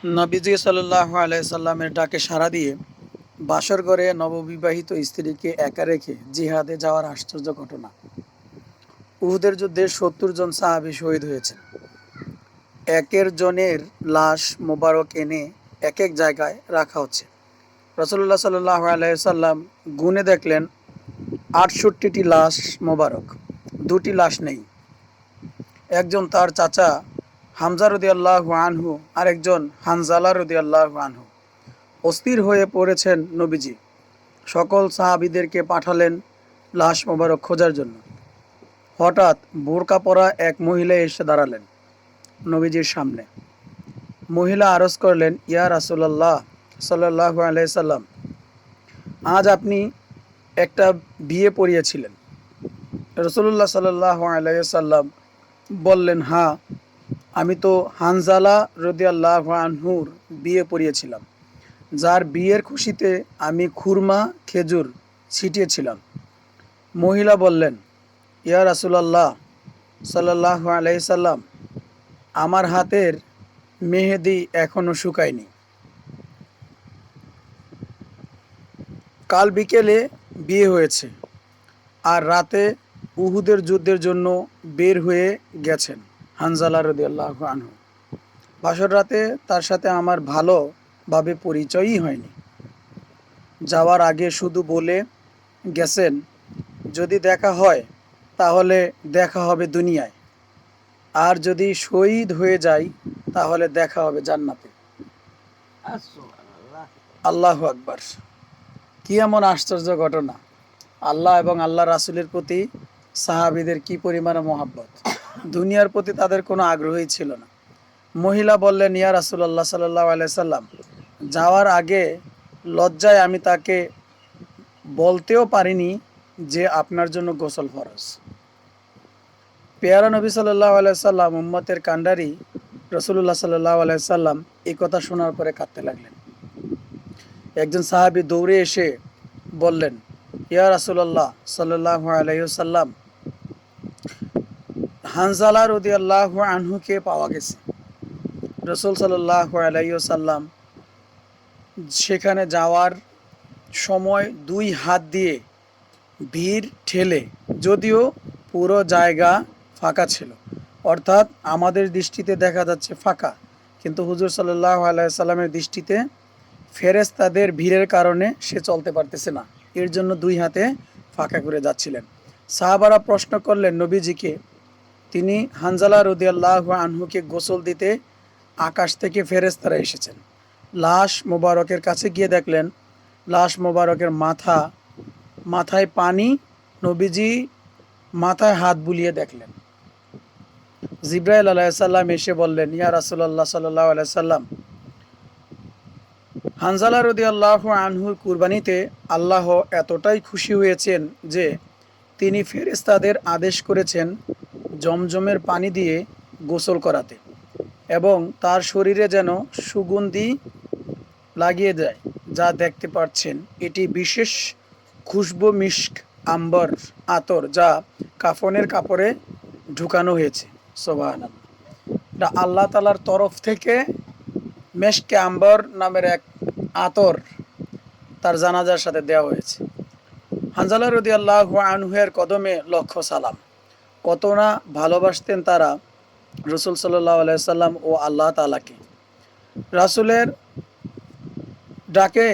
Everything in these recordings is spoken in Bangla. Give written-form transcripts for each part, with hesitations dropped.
নবীজি সাল্লাল্লাহু আলাইহি সাল্লামের ডাকে সাড়া দিয়ে বাসর ঘরে নববিবাহিত স্ত্রীকে একা রেখে জিহাদে যাওয়ার আশ্চর্য ঘটনা। উহুদের যুদ্ধে ৭০ জন সাহাবী শহীদ হয়েছেন। একের জনের লাশ মোবারক এনে এক এক জায়গায় রাখা হচ্ছে। রাসূলুল্লাহ সাল্লাল্লাহু আলাইহি সাল্লাম গুনে দেখলেন ৬৮টি লাশ মোবারক, দুটি লাশ নেই। একজন তার চাচা হামজা রাদিয়াল্লাহু আনহু, আরেকজন হানজালা রাদিয়াল্লাহু আনহু। অস্থির হয়ে পড়েছেন নবীজি। সকল সাহাবীদেরকে পাঠালেন লাশ মোবারক খোঁজার জন্য। হঠাৎ বোরকা পরা এক মহিলা এসে দাঁড়ালেন নবীজির সামনে। মহিলা আরজ করলেন, ইয়া রাসূলুল্লাহ সাল্লাল্লাহু আলাইহি সাল্লাম, আজ আপনি একটা বিয়ে পড়িয়েছিলেন। রাসূলুল্লাহ সাল্লাল্লাহু আলাইহি সাল্লাম বললেন, হ্যাঁ, আমি তো হানজালা রাদিয়াল্লাহু আনহুর বিয়ে পড়িয়েছিলাম, যার বিয়ের খুশিতে আমি খুরমা খেজুর ছিটিয়েছিলাম। মহিলা বললেন, ইয়া রাসূলুল্লাহ সাল্লাল্লাহু আলাইহি সাল্লাম, আমার হাতের মেহেদি এখনো শুকায়নি। কাল বিকেলে বিয়ে হয়েছে, আর রাতে উহুদের যুদ্ধের জন্য বের হয়ে গেছেন হানজালা রাদিয়াল্লাহু আনহু। বাসর রাতে তার সাথে আমার ভালোভাবে পরিচয়ই হয়নি। যাওয়ার আগে শুধু বলে গেছেন, যদি দেখা হয় তাহলে দেখা হবে দুনিয়ায়, আর যদি শহীদ হয়ে যাই তাহলে দেখা হবে জান্নাতে। আল্লাহু আকবার! কি এমন আশ্চর্য ঘটনা! আল্লাহ এবং আল্লাহ রাসূলের প্রতি সাহাবীদের কি পরিমাণে মহাব্বত! দুনিয়ার প্রতি তাদের কোনো আগ্রহই ছিল না। মহিলা বললেন, ইয়া রাসূলুল্লাহ সাল্লাল্লাহু আলাইহি সাল্লাম, যাওয়ার আগে লজ্জায় আমি তাকে বলতেও পারিনি যে আপনার জন্য গোসল ফরজ। পেয়ারা নবী সাল্লাল্লাহু আলাইহি সাল্লাম, উম্মতের কান্ডারি রাসূলুল্লাহ সাল্লাল্লাহু আলাইহি সাল্লাম এই কথা শোনার পরে কাঁদতে লাগলেন। একজন সাহাবী দৌড়ে এসে বললেন, ইয়া রাসূলুল্লাহ সাল্লাল্লাহু আলাইহি সাল্লাম, হানজালা রাদিয়াল্লাহু আনহুকে পাওয়া গেছে। রাসূল সাল্লাল্লাহু আলাইহি সাল্লাম সেখানে যাওয়ার সময় দুই হাত দিয়ে ভিড় ঠেলে, যদিও পুরো জায়গা ফাঁকা ছিল, অর্থাৎ আমাদের দৃষ্টিতে দেখা যাচ্ছে ফাঁকা, কিন্তু হুজুর সাল্লাল্লাহু আলাইহি সাল্লামের দৃষ্টিতে ফেরেশতাদের ভিড়ের কারণে সে চলতে পারতেছে না, এর জন্য দুই হাতে ফাঁকা করে যাচ্ছিলেন। সাহাবারা প্রশ্ন করলেন নবীজিকে। তিনি হানজালা রাদিয়াল্লাহু আনহুকে গোসল দিতে আকাশ থেকে ফেরেশতারা এসেছেন। লাশ মোবারকের কাছে গিয়ে দেখলেন লাশ মোবারকের মাথায় পানি। নবীজি মাথায় হাত বুলিয়ে দেখলেন। জিবরাইল আলাইহিস সালাম এসে বললেন, ইয়া রাসূলুল্লাহ সাল্লাল্লাহু আলাইহি সাল্লাম, হানজালা রাদিয়াল্লাহু আনহুর কুরবানিতে আল্লাহ এতটাই খুশি হয়েছেন যে তিনি ফেরেশতাদের আদেশ করেছেন জমজমের পানি দিয়ে গোসল করাতে, এবং তার শরীরে যেন সুগন্ধি লাগিয়ে দেয়। যা দেখতে পাচ্ছেন এটি বিশেষ খুশবু মিশক আম্বর আতর, যা কাফনের কাপড়ে ঢুকানো হয়েছে। সুবহানাল্লাহ! এটা আল্লাহ তাআলার তরফ থেকে মেশকে আম্বর নামের এক আতর তার জানাজার সাথে দেওয়া হয়েছে। হানজালা রাদিয়াল্লাহু আনহুর কদমে লক্ষ সালাম। কত না ভালোবাসতেন তারা রাসূল সাল্লাল্লাহু আলাইহি সাল্লাম ও আল্লাহ তাআলাকে। রাসূলের ডাকে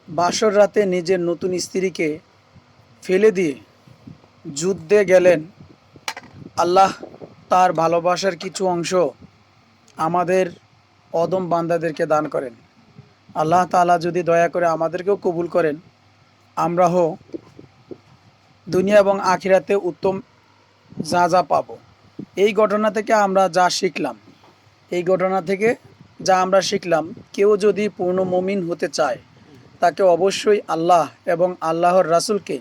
বাসর রাতে নিজের নতুন স্ত্রীকে ফেলে দিয়ে যুদ্ধে গেলেন। আল্লাহ তার ভালোবাসার কিছু অংশ আমাদের অদম বান্দাদেরকে দান করেন। আল্লাহ তাআলা যদি দয়া করে আমাদেরকেও কবুল করেন, আমরাও দুনিয়া এবং আখিরাতে উত্তম যা পাবো। এই ঘটনা থেকে আমরা যা শিখলাম, কেউ যদি পূর্ণ মুমিন হতে চায় তাকে অবশ্যই আল্লাহ এবং আল্লাহর রাসূলকে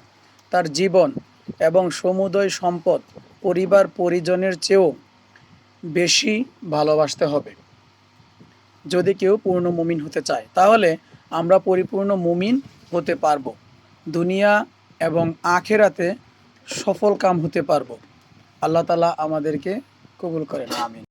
তার জীবন এবং সমুদয় সম্পদ, পরিবার পরিজনের চেয়েও বেশি ভালোবাসতে হবে। যদি কেউ পূর্ণ মুমিন হতে চায়, তাহলে আমরা পরিপূর্ণ মুমিন হতে পারবো, দুনিয়া এবং আখিরাতে সফল কাম হতে পারবো। আল্লাহ তাআলা আমাদেরকে কবুল করেন, আমিন।